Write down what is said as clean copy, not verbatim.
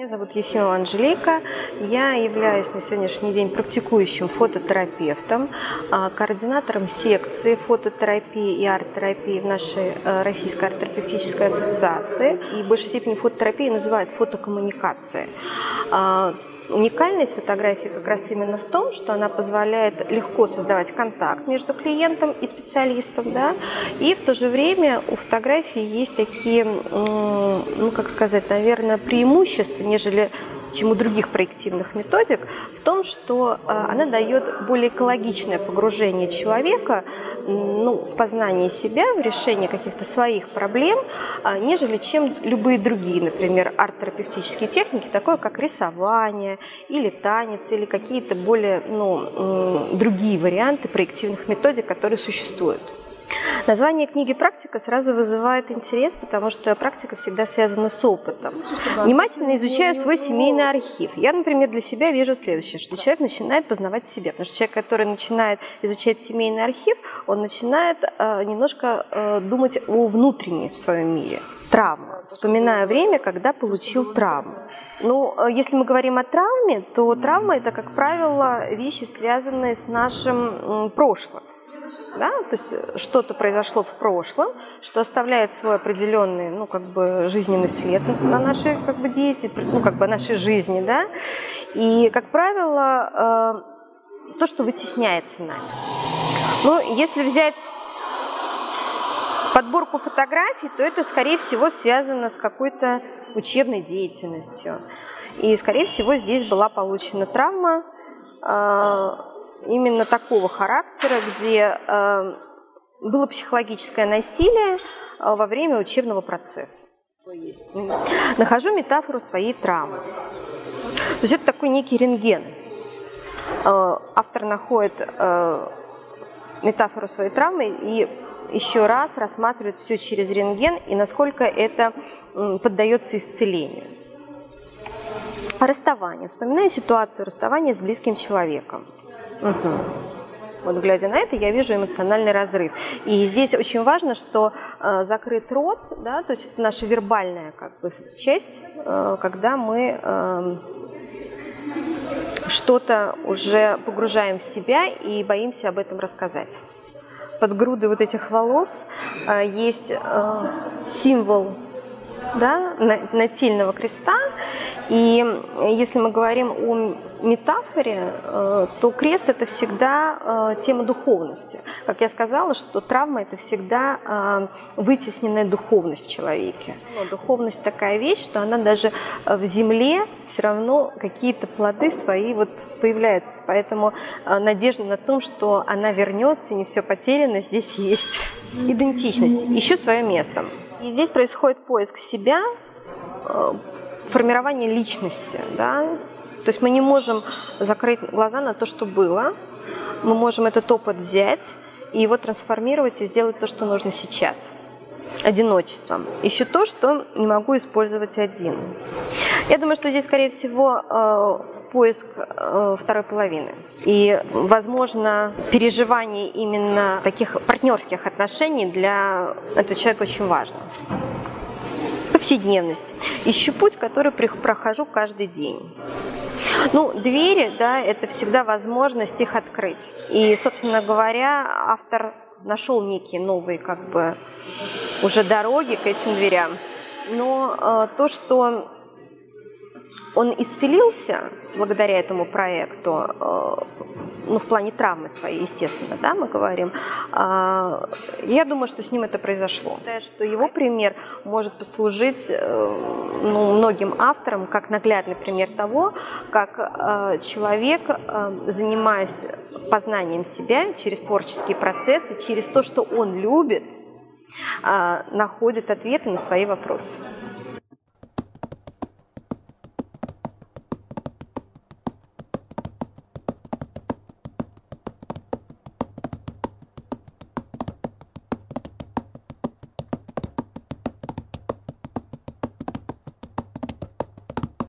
Меня зовут Ефимова Анжелика. Я являюсь на сегодняшний день практикующим фототерапевтом, координатором секции фототерапии и арт-терапии в нашей Российской арт-терапевтической ассоциации. И в большей степени фототерапию называют фотокоммуникацией. Уникальность фотографии как раз именно в том, что она позволяет легко создавать контакт между клиентом и специалистом, да, и в то же время у фотографии есть такие, ну, как сказать, наверное, преимущества, нежели чем у других проективных методик, в том, что она дает более экологичное погружение человека, ну, в познание себя, в решение каких-то своих проблем, нежели чем любые другие, например, арт-терапевтические техники, такое как рисование или танец, или какие-то более, другие варианты проективных методик, которые существуют. Название книги «Практика» сразу вызывает интерес, потому что практика всегда связана с опытом. Внимательно изучаю свой семейный архив. Я, например, для себя вижу следующее, что человек начинает познавать себя. Потому что человек, который начинает изучать семейный архив, он начинает немножко думать о внутреннем в своем мире. Травма. Вспоминая время, когда получил травму. Ну, если мы говорим о травме, то травма – это, как правило, вещи, связанные с нашим прошлым. Да? То есть что-то произошло в прошлом, что оставляет свой определенный, жизненный след на нашей, деятельности, нашей жизни, да? И, как правило, то, что вытесняется нами. Ну, если взять подборку фотографий, то это, скорее всего, связано с какой-то учебной деятельностью. И, скорее всего, здесь была получена травма, именно такого характера, где было психологическое насилие во время учебного процесса. Нахожу метафору своей травмы. То есть это такой некий рентген. Автор находит метафору своей травмы и еще раз рассматривает все через рентген и насколько это поддается исцелению. Расставание. Вспоминаю ситуацию расставания с близким человеком. Вот, глядя на это, я вижу эмоциональный разрыв. И здесь очень важно, что закрыт рот, да, то есть это наша вербальная часть, когда мы что-то уже погружаем в себя и боимся об этом рассказать. Под грудой вот этих волос есть символ, да, нательного креста. И если мы говорим о метафоре, то крест – это всегда тема духовности. Как я сказала, что травма – это всегда вытесненная духовность в человеке. Но духовность такая вещь, что она даже в земле все равно какие-то плоды свои появляются. Поэтому надежда на том, что она вернется и не все потеряно, здесь есть. Идентичность. Ищу свое место. И здесь происходит поиск себя, формирование личности, да? То есть мы не можем закрыть глаза на то, что было, мы можем этот опыт взять и его трансформировать и сделать то, что нужно сейчас. Одиночество. Ищу то, что не могу использовать один. Я думаю, что здесь, скорее всего, поиск второй половины. И, возможно, переживание именно таких партнерских отношений для этого человека очень важно. Повседневность. Ищу путь, который прохожу каждый день. Двери, да, это всегда возможность их открыть. И, собственно говоря, автор нашел некие новые, уже дороги к этим дверям. Но то, что он исцелился благодаря этому проекту, в плане травмы своей, естественно, да, мы говорим, я думаю, что с ним это произошло. Что его пример может послужить многим авторам как наглядный пример того, как человек, занимаясь познанием себя через творческие процессы, через то, что он любит, находит ответы на свои вопросы.